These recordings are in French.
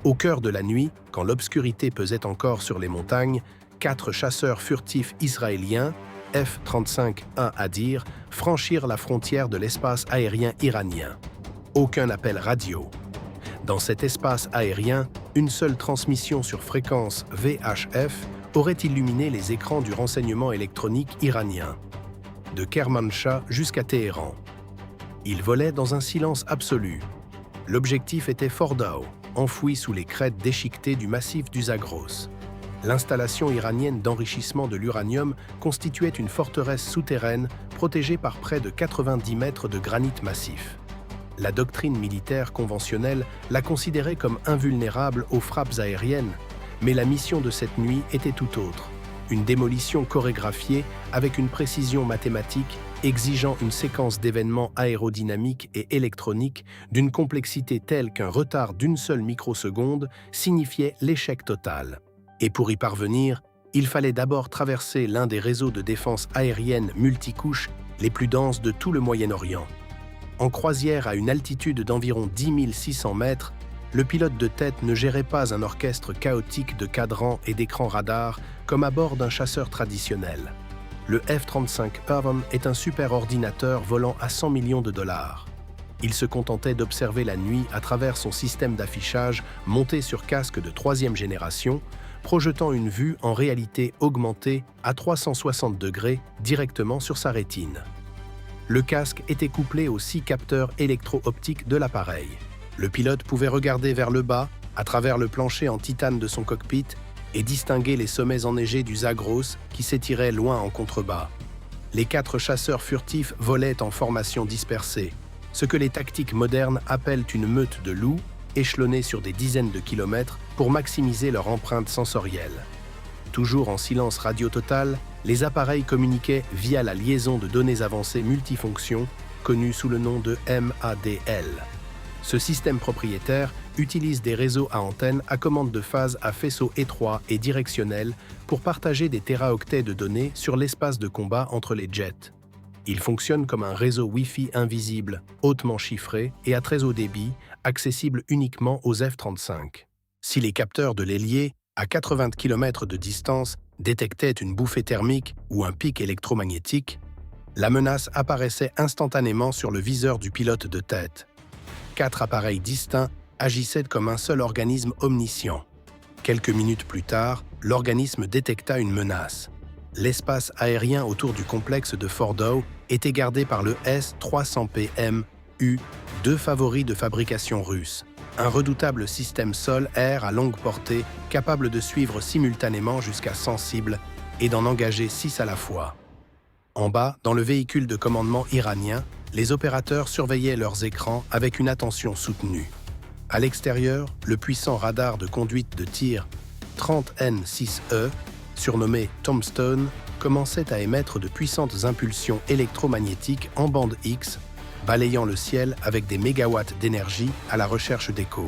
Au cœur de la nuit, quand l'obscurité pesait encore sur les montagnes, 4 chasseurs furtifs israéliens, F-35A à dire, franchirent la frontière de l'espace aérien iranien. Aucun appel radio. Dans cet espace aérien, une seule transmission sur fréquence VHF aurait illuminé les écrans du renseignement électronique iranien, de Kermanshah jusqu'à Téhéran. Ils volaient dans un silence absolu. L'objectif était Fordow, enfoui sous les crêtes déchiquetées du massif du Zagros. L'installation iranienne d'enrichissement de l'uranium constituait une forteresse souterraine protégée par près de 90 mètres de granit massif. La doctrine militaire conventionnelle la considérait comme invulnérable aux frappes aériennes, mais la mission de cette nuit était tout autre. Une démolition chorégraphiée avec une précision mathématique exigeant une séquence d'événements aérodynamiques et électroniques d'une complexité telle qu'un retard d'une seule microseconde signifiait l'échec total. Et pour y parvenir, il fallait d'abord traverser l'un des réseaux de défense aérienne multicouches les plus denses de tout le Moyen-Orient. En croisière à une altitude d'environ 10 600 mètres, le pilote de tête ne gérait pas un orchestre chaotique de cadrans et d'écrans radars comme à bord d'un chasseur traditionnel. Le F-35 Pavon est un superordinateur volant à 100 millions de dollars. Il se contentait d'observer la nuit à travers son système d'affichage monté sur casque de 3e génération, projetant une vue en réalité augmentée à 360 degrés directement sur sa rétine. Le casque était couplé aux 6 capteurs électro-optiques de l'appareil. Le pilote pouvait regarder vers le bas, à travers le plancher en titane de son cockpit, et distinguer les sommets enneigés du Zagros qui s'étiraient loin en contrebas. Les 4 chasseurs furtifs volaient en formation dispersée, ce que les tactiques modernes appellent une meute de loups, échelonnés sur des dizaines de kilomètres pour maximiser leur empreinte sensorielle. Toujours en silence radio total, les appareils communiquaient via la liaison de données avancées multifonctions, connue sous le nom de MADL. Ce système propriétaire utilise des réseaux à antennes à commande de phase à faisceau étroit et directionnel pour partager des téraoctets de données sur l'espace de combat entre les jets. Il fonctionne comme un réseau Wi-Fi invisible, hautement chiffré et à très haut débit, accessible uniquement aux F-35. Si les capteurs de l'ailier, à 80 km de distance, détectaient une bouffée thermique ou un pic électromagnétique, la menace apparaissait instantanément sur le viseur du pilote de tête. 4 appareils distincts agissaient comme un seul organisme omniscient. Quelques minutes plus tard, l'organisme détecta une menace. L'espace aérien autour du complexe de Fordow était gardé par le S-300PM-U, 2 favoris de fabrication russe, un redoutable système sol-air à longue portée capable de suivre simultanément jusqu'à 100 cibles et d'en engager 6 à la fois. En bas, dans le véhicule de commandement iranien, les opérateurs surveillaient leurs écrans avec une attention soutenue. À l'extérieur, le puissant radar de conduite de tir 30N6E, surnommé Tombstone, commençait à émettre de puissantes impulsions électromagnétiques en bande X, balayant le ciel avec des mégawatts d'énergie à la recherche d'écho.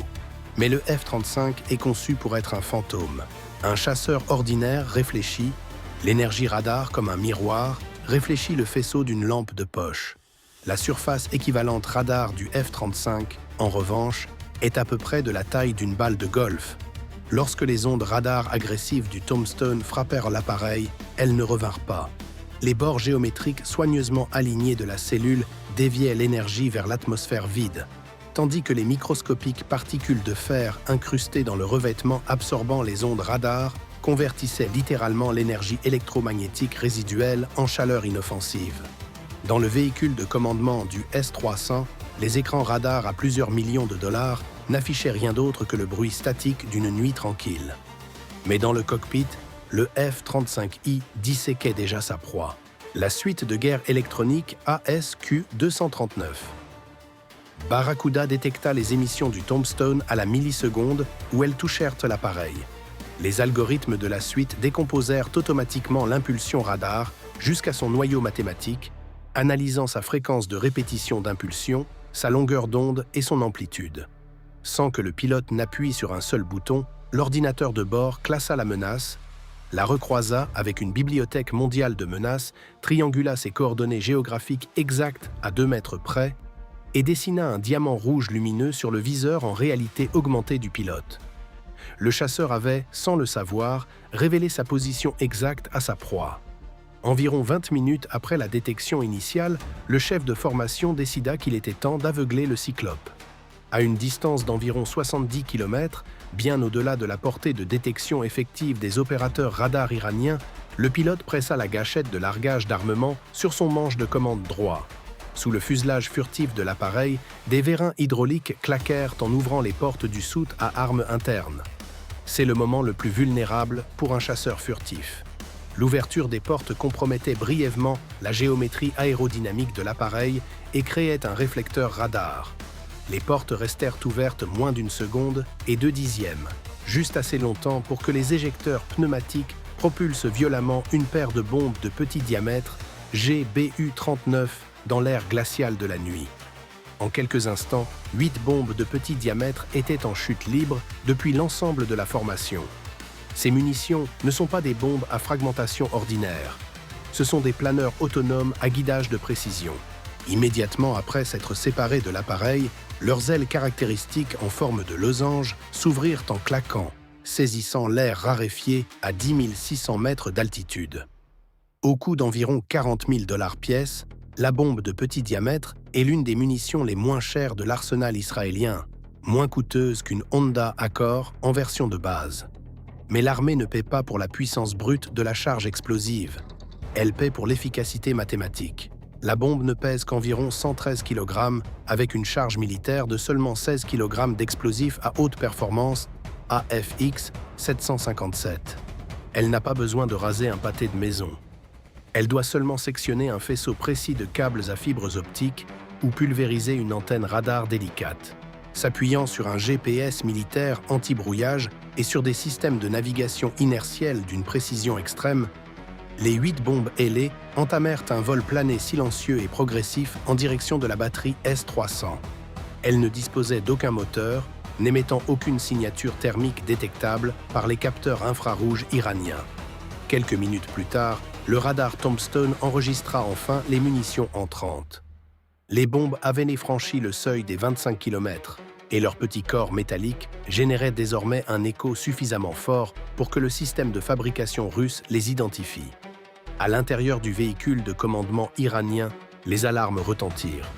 Mais le F-35 est conçu pour être un fantôme. Un chasseur ordinaire réfléchit, l'énergie radar comme un miroir, réfléchit le faisceau d'une lampe de poche. La surface équivalente radar du F-35, en revanche, est à peu près de la taille d'une balle de golf. Lorsque les ondes radar agressives du Tombstone frappèrent l'appareil, elles ne revinrent pas. Les bords géométriques soigneusement alignés de la cellule déviaient l'énergie vers l'atmosphère vide, tandis que les microscopiques particules de fer incrustées dans le revêtement absorbant les ondes radar convertissaient littéralement l'énergie électromagnétique résiduelle en chaleur inoffensive. Dans le véhicule de commandement du S-300, les écrans radars à plusieurs millions de dollars n'affichaient rien d'autre que le bruit statique d'une nuit tranquille. Mais dans le cockpit, le F-35I disséquait déjà sa proie. La suite de guerre électronique ASQ-239. Barracuda détecta les émissions du Tombstone à la milliseconde où elles touchèrent l'appareil. Les algorithmes de la suite décomposèrent automatiquement l'impulsion radar jusqu'à son noyau mathématique, analysant sa fréquence de répétition d'impulsion, sa longueur d'onde et son amplitude. Sans que le pilote n'appuie sur un seul bouton, l'ordinateur de bord classa la menace, la recroisa avec une bibliothèque mondiale de menaces, triangula ses coordonnées géographiques exactes à 2 mètres près et dessina un diamant rouge lumineux sur le viseur en réalité augmentée du pilote. Le chasseur avait, sans le savoir, révélé sa position exacte à sa proie. Environ 20 minutes après la détection initiale, le chef de formation décida qu'il était temps d'aveugler le cyclope. À une distance d'environ 70 km, bien au-delà de la portée de détection effective des opérateurs radars iraniens, le pilote pressa la gâchette de largage d'armement sur son manche de commande droit. Sous le fuselage furtif de l'appareil, des vérins hydrauliques claquèrent en ouvrant les portes du soute à armes internes. C'est le moment le plus vulnérable pour un chasseur furtif. L'ouverture des portes compromettait brièvement la géométrie aérodynamique de l'appareil et créait un réflecteur radar. Les portes restèrent ouvertes moins d'une seconde et 2 dixièmes, juste assez longtemps pour que les éjecteurs pneumatiques propulsent violemment une paire de bombes de petit diamètre GBU-39 dans l'air glacial de la nuit. En quelques instants, 8 bombes de petit diamètre étaient en chute libre depuis l'ensemble de la formation. Ces munitions ne sont pas des bombes à fragmentation ordinaire. Ce sont des planeurs autonomes à guidage de précision. Immédiatement après s'être séparés de l'appareil, leurs ailes caractéristiques en forme de losange s'ouvrirent en claquant, saisissant l'air raréfié à 10 600 mètres d'altitude. Au coût d'environ 40 000 $ pièce, la bombe de petit diamètre est l'une des munitions les moins chères de l'arsenal israélien, moins coûteuse qu'une Honda Accord en version de base. Mais l'armée ne paie pas pour la puissance brute de la charge explosive. Elle paie pour l'efficacité mathématique. La bombe ne pèse qu'environ 113 kg avec une charge militaire de seulement 16 kg d'explosifs à haute performance AFX 757. Elle n'a pas besoin de raser un pâté de maison. Elle doit seulement sectionner un faisceau précis de câbles à fibres optiques ou pulvériser une antenne radar délicate. S'appuyant sur un GPS militaire anti-brouillage et sur des systèmes de navigation inertielle d'une précision extrême, les 8 bombes ailées entamèrent un vol plané silencieux et progressif en direction de la batterie S-300. Elle ne disposait d'aucun moteur, n'émettant aucune signature thermique détectable par les capteurs infrarouges iraniens. Quelques minutes plus tard, le radar Tombstone enregistra enfin les munitions entrantes. Les bombes avaient franchi le seuil des 25 km et leur petit corps métallique générait désormais un écho suffisamment fort pour que le système de fabrication russe les identifie. À l'intérieur du véhicule de commandement iranien, les alarmes retentirent.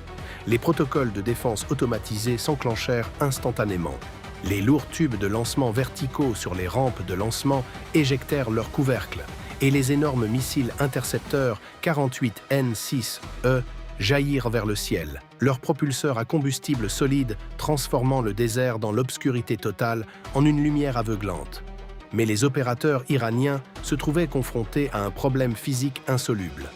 Les protocoles de défense automatisés s'enclenchèrent instantanément. Les lourds tubes de lancement verticaux sur les rampes de lancement éjectèrent leurs couvercles et les énormes missiles intercepteurs 48N6E jaillirent vers le ciel, leurs propulseurs à combustible solide transformant le désert dans l'obscurité totale en une lumière aveuglante. Mais les opérateurs iraniens se trouvaient confrontés à un problème physique insoluble.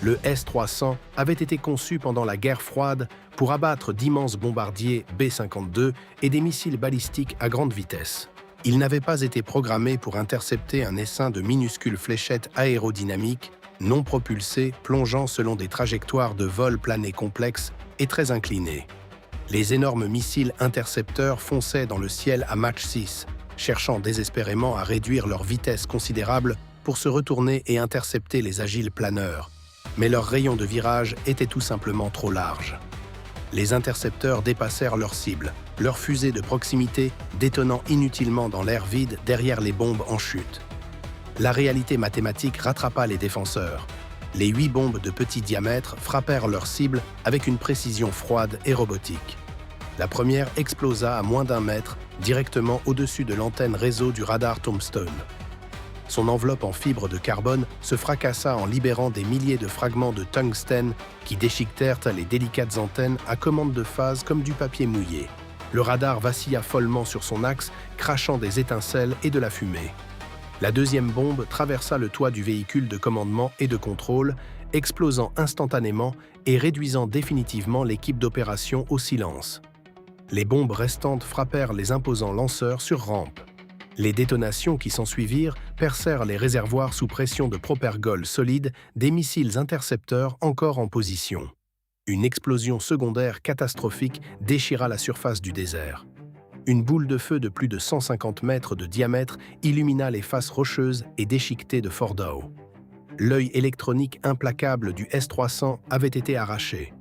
Le S-300 avait été conçu pendant la guerre froide pour abattre d'immenses bombardiers B-52 et des missiles balistiques à grande vitesse. Il n'avait pas été programmé pour intercepter un essaim de minuscules fléchettes aérodynamiques, non propulsées, plongeant selon des trajectoires de vol plané complexes et très inclinées. Les énormes missiles intercepteurs fonçaient dans le ciel à Mach 6, cherchant désespérément à réduire leur vitesse considérable pour se retourner et intercepter les agiles planeurs. Mais leur rayon de virage était tout simplement trop large. Les intercepteurs dépassèrent leur cible, leurs fusées de proximité détonnant inutilement dans l'air vide derrière les bombes en chute. La réalité mathématique rattrapa les défenseurs. Les 8 bombes de petit diamètre frappèrent leur cible avec une précision froide et robotique. La première explosa à moins d'1 mètre, directement au-dessus de l'antenne réseau du radar Tombstone. Son enveloppe en fibre de carbone se fracassa en libérant des milliers de fragments de tungstène qui déchiquetèrent les délicates antennes à commande de phase comme du papier mouillé. Le radar vacilla follement sur son axe, crachant des étincelles et de la fumée. La deuxième bombe traversa le toit du véhicule de commandement et de contrôle, explosant instantanément et réduisant définitivement l'équipe d'opération au silence. Les bombes restantes frappèrent les imposants lanceurs sur rampe. Les détonations qui s'ensuivirent percèrent les réservoirs sous pression de propergol solide des missiles intercepteurs encore en position. Une explosion secondaire catastrophique déchira la surface du désert. Une boule de feu de plus de 150 mètres de diamètre illumina les faces rocheuses et déchiquetées de Fordow. L'œil électronique implacable du S-300 avait été arraché.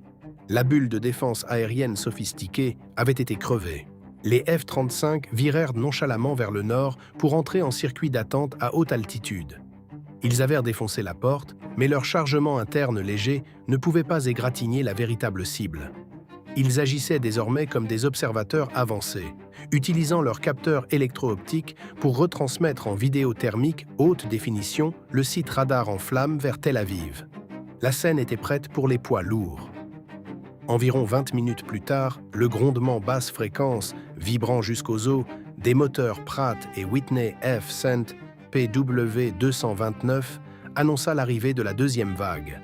La bulle de défense aérienne sophistiquée avait été crevée. Les F-35 virèrent nonchalamment vers le nord pour entrer en circuit d'attente à haute altitude. Ils avèrent défoncé la porte, mais leur chargement interne léger ne pouvait pas égratigner la véritable cible. Ils agissaient désormais comme des observateurs avancés, utilisant leurs capteurs électro-optiques pour retransmettre en vidéo thermique haute définition le site radar en flammes vers Tel Aviv. La scène était prête pour les poids lourds. Environ 20 minutes plus tard, le grondement basse fréquence, vibrant jusqu'aux os, des moteurs Pratt et Whitney F-Cent PW229 annonça l'arrivée de la deuxième vague.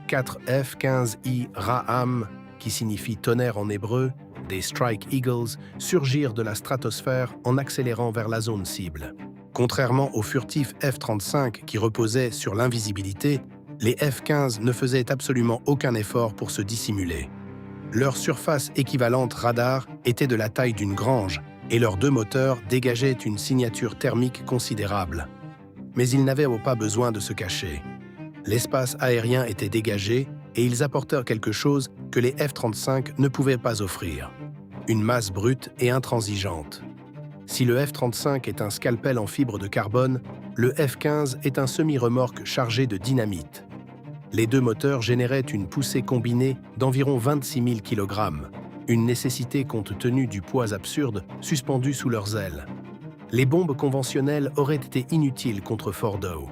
4 F-15I Raham, qui signifie tonnerre en hébreu, des Strike Eagles, surgirent de la stratosphère en accélérant vers la zone cible. Contrairement aux furtifs F-35 qui reposaient sur l'invisibilité, les F-15 ne faisaient absolument aucun effort pour se dissimuler. Leur surface équivalente radar était de la taille d'une grange et leurs deux moteurs dégageaient une signature thermique considérable. Mais ils n'avaient pas besoin de se cacher. L'espace aérien était dégagé et ils apportèrent quelque chose que les F-35 ne pouvaient pas offrir. Une masse brute et intransigeante. Si le F-35 est un scalpel en fibre de carbone, le F-15 est un semi-remorque chargé de dynamite. Les deux moteurs généraient une poussée combinée d'environ 26 000 kg, une nécessité compte tenu du poids absurde suspendu sous leurs ailes. Les bombes conventionnelles auraient été inutiles contre Fordow.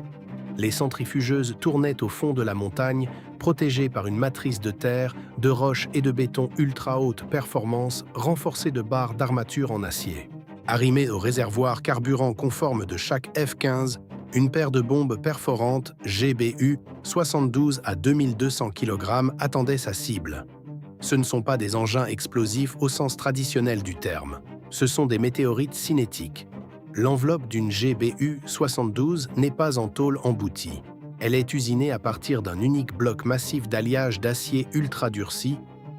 Les centrifugeuses tournaient au fond de la montagne, protégées par une matrice de terre, de roches et de béton ultra haute performance renforcées de barres d'armature en acier. Arrimées au réservoir carburant conforme de chaque F-15, une paire de bombes perforantes GBU 72 à 2200 kg attendait sa cible. Ce ne sont pas des engins explosifs au sens traditionnel du terme. Ce sont des météorites cinétiques. L'enveloppe d'une GBU 72 n'est pas en tôle emboutie. Elle est usinée à partir d'un unique bloc massif d'alliage d'acier ultra durci,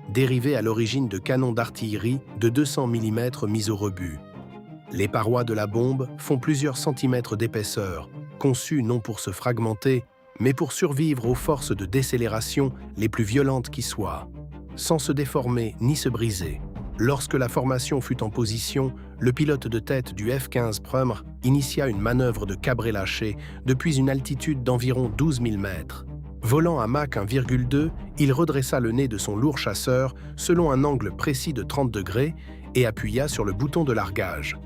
dérivé à l'origine de canons d'artillerie de 200 mm mis au rebut. Les parois de la bombe font plusieurs centimètres d'épaisseur, conçues non pour se fragmenter, mais pour survivre aux forces de décélération les plus violentes qui soient, sans se déformer ni se briser. Lorsque la formation fut en position, le pilote de tête du F-15 Prumr initia une manœuvre de cabré lâché depuis une altitude d'environ 12 000 mètres. Volant à Mach 1,2, il redressa le nez de son lourd chasseur selon un angle précis de 30 degrés et appuya sur le bouton de largage.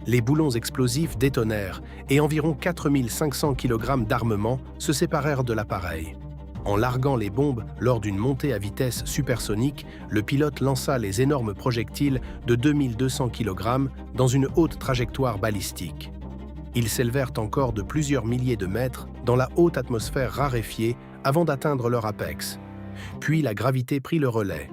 Les boulons explosifs détonèrent et environ 4 500 kg d'armement se séparèrent de l'appareil. En larguant les bombes lors d'une montée à vitesse supersonique, le pilote lança les énormes projectiles de 2200 kg dans une haute trajectoire balistique. Ils s'élevèrent encore de plusieurs milliers de mètres dans la haute atmosphère raréfiée avant d'atteindre leur apex. Puis la gravité prit le relais.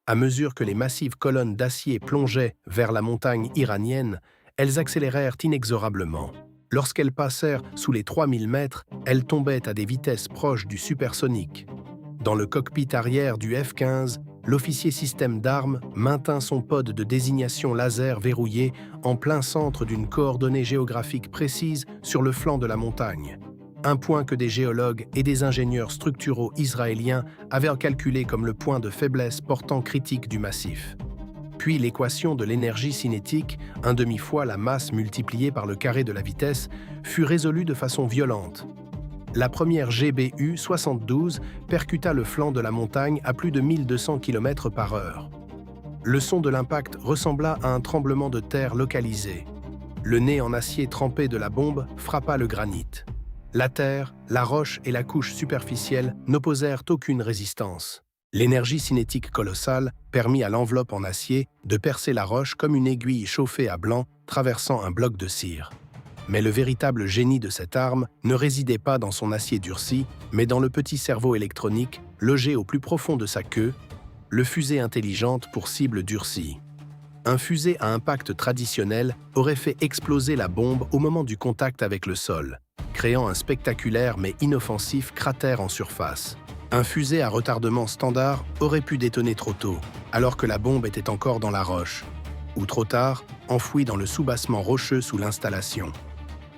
À mesure que les massives colonnes d'acier plongeaient vers la montagne iranienne, elles accélérèrent inexorablement. Lorsqu'elles passèrent sous les 3000 mètres, elles tombaient à des vitesses proches du supersonique. Dans le cockpit arrière du F-15, l'officier système d'armes maintint son pod de désignation laser verrouillé en plein centre d'une coordonnée géographique précise sur le flanc de la montagne. Un point que des géologues et des ingénieurs structuraux israéliens avaient calculé comme le point de faiblesse portant critique du massif. Puis l'équation de l'énergie cinétique, un demi-fois la masse multipliée par le carré de la vitesse, fut résolue de façon violente. La première GBU 72 percuta le flanc de la montagne à plus de 1200 km/h. Le son de l'impact ressembla à un tremblement de terre localisé. Le nez en acier trempé de la bombe frappa le granit. La terre, la roche et la couche superficielle n'opposèrent aucune résistance. L'énergie cinétique colossale permit à l'enveloppe en acier de percer la roche comme une aiguille chauffée à blanc traversant un bloc de cire. Mais le véritable génie de cette arme ne résidait pas dans son acier durci, mais dans le petit cerveau électronique logé au plus profond de sa queue, le fusée intelligente pour cible durcie. Un fusée à impact traditionnel aurait fait exploser la bombe au moment du contact avec le sol, créant un spectaculaire mais inoffensif cratère en surface. Un fusée à retardement standard aurait pu détonner trop tôt, alors que la bombe était encore dans la roche, ou trop tard, enfouie dans le soubassement rocheux sous l'installation.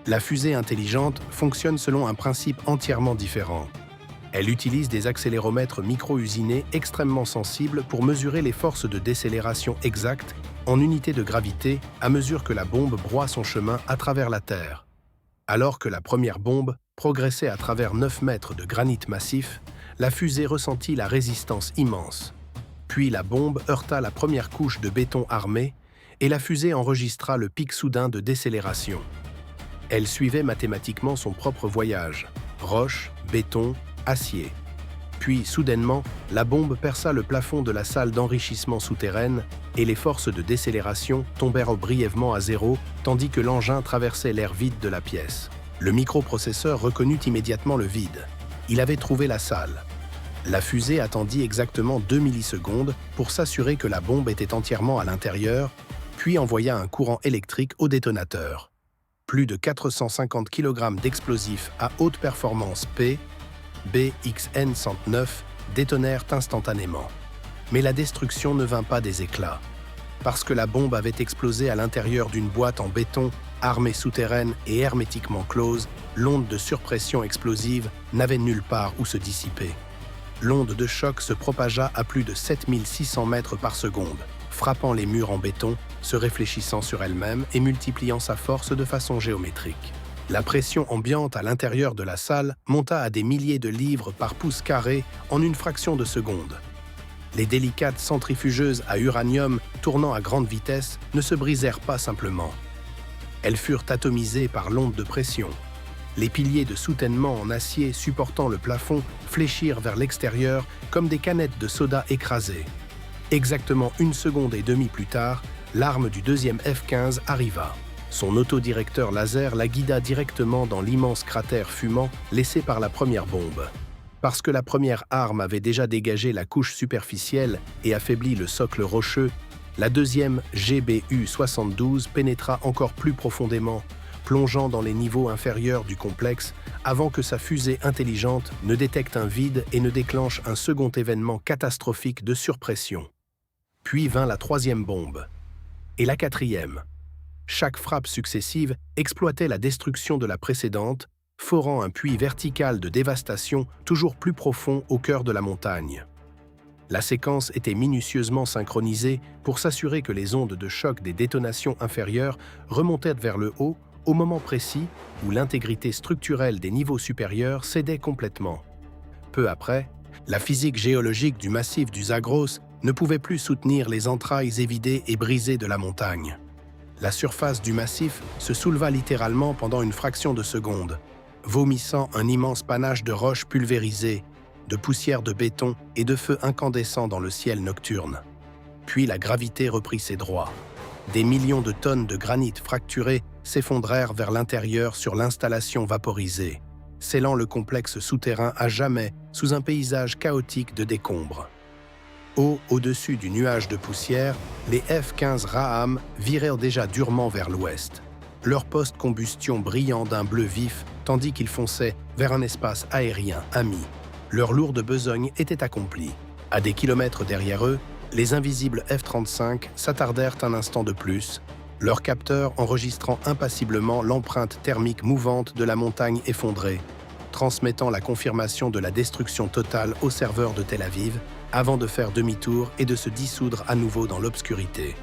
La fusée intelligente fonctionne selon un principe entièrement différent. Elle utilise des accéléromètres micro-usinés extrêmement sensibles pour mesurer les forces de décélération exactes en unité de gravité à mesure que la bombe broie son chemin à travers la Terre. Alors que la première bombe progressait à travers 9 mètres de granit massif, la fusée ressentit la résistance immense. Puis la bombe heurta la première couche de béton armé et la fusée enregistra le pic soudain de décélération. Elle suivait mathématiquement son propre voyage, roche, béton, acier. Puis, soudainement, la bombe perça le plafond de la salle d'enrichissement souterraine et les forces de décélération tombèrent brièvement à zéro tandis que l'engin traversait l'air vide de la pièce. Le microprocesseur reconnut immédiatement le vide. Il avait trouvé la salle. La fusée attendit exactement 2 millisecondes pour s'assurer que la bombe était entièrement à l'intérieur, puis envoya un courant électrique au détonateur. Plus de 450 kg d'explosifs à haute performance P, BXN-109 détonèrent instantanément. Mais la destruction ne vint pas des éclats. Parce que la bombe avait explosé à l'intérieur d'une boîte en béton, armée souterraine et hermétiquement close, l'onde de surpression explosive n'avait nulle part où se dissiper. L'onde de choc se propagea à plus de 7600 mètres par seconde, frappant les murs en béton, se réfléchissant sur elle-même et multipliant sa force de façon géométrique. La pression ambiante à l'intérieur de la salle monta à des milliers de livres par pouce carré en une fraction de seconde. Les délicates centrifugeuses à uranium tournant à grande vitesse ne se brisèrent pas simplement. Elles furent atomisées par l'onde de pression. Les piliers de soutènement en acier supportant le plafond fléchirent vers l'extérieur comme des canettes de soda écrasées. Exactement 1 seconde et demie plus tard, l'arme du deuxième F-15 arriva. Son autodirecteur laser la guida directement dans l'immense cratère fumant laissé par la première bombe. Parce que la première arme avait déjà dégagé la couche superficielle et affaibli le socle rocheux, la deuxième GBU-72 pénétra encore plus profondément, plongeant dans les niveaux inférieurs du complexe avant que sa fusée intelligente ne détecte un vide et ne déclenche un second événement catastrophique de surpression. Puis vint la troisième bombe. Et la quatrième. Chaque frappe successive exploitait la destruction de la précédente, forant un puits vertical de dévastation toujours plus profond au cœur de la montagne. La séquence était minutieusement synchronisée pour s'assurer que les ondes de choc des détonations inférieures remontaient vers le haut au moment précis où l'intégrité structurelle des niveaux supérieurs cédait complètement. Peu après, la physique géologique du massif du Zagros ne pouvait plus soutenir les entrailles évidées et brisées de la montagne. La surface du massif se souleva littéralement pendant une fraction de seconde, vomissant un immense panache de roches pulvérisées, de poussière de béton et de feux incandescents dans le ciel nocturne. Puis la gravité reprit ses droits. Des millions de tonnes de granit fracturé s'effondrèrent vers l'intérieur sur l'installation vaporisée, scellant le complexe souterrain à jamais sous un paysage chaotique de décombres. Haut au-dessus du nuage de poussière, les F-15 Raham virèrent déjà durement vers l'ouest, leur post-combustion brillant d'un bleu vif tandis qu'ils fonçaient vers un espace aérien ami. Leur lourde besogne était accomplie. À des kilomètres derrière eux, les invisibles F-35 s'attardèrent un instant de plus, leurs capteurs enregistrant impassiblement l'empreinte thermique mouvante de la montagne effondrée, transmettant la confirmation de la destruction totale aux serveurs de Tel Aviv, avant de faire demi-tour et de se dissoudre à nouveau dans l'obscurité.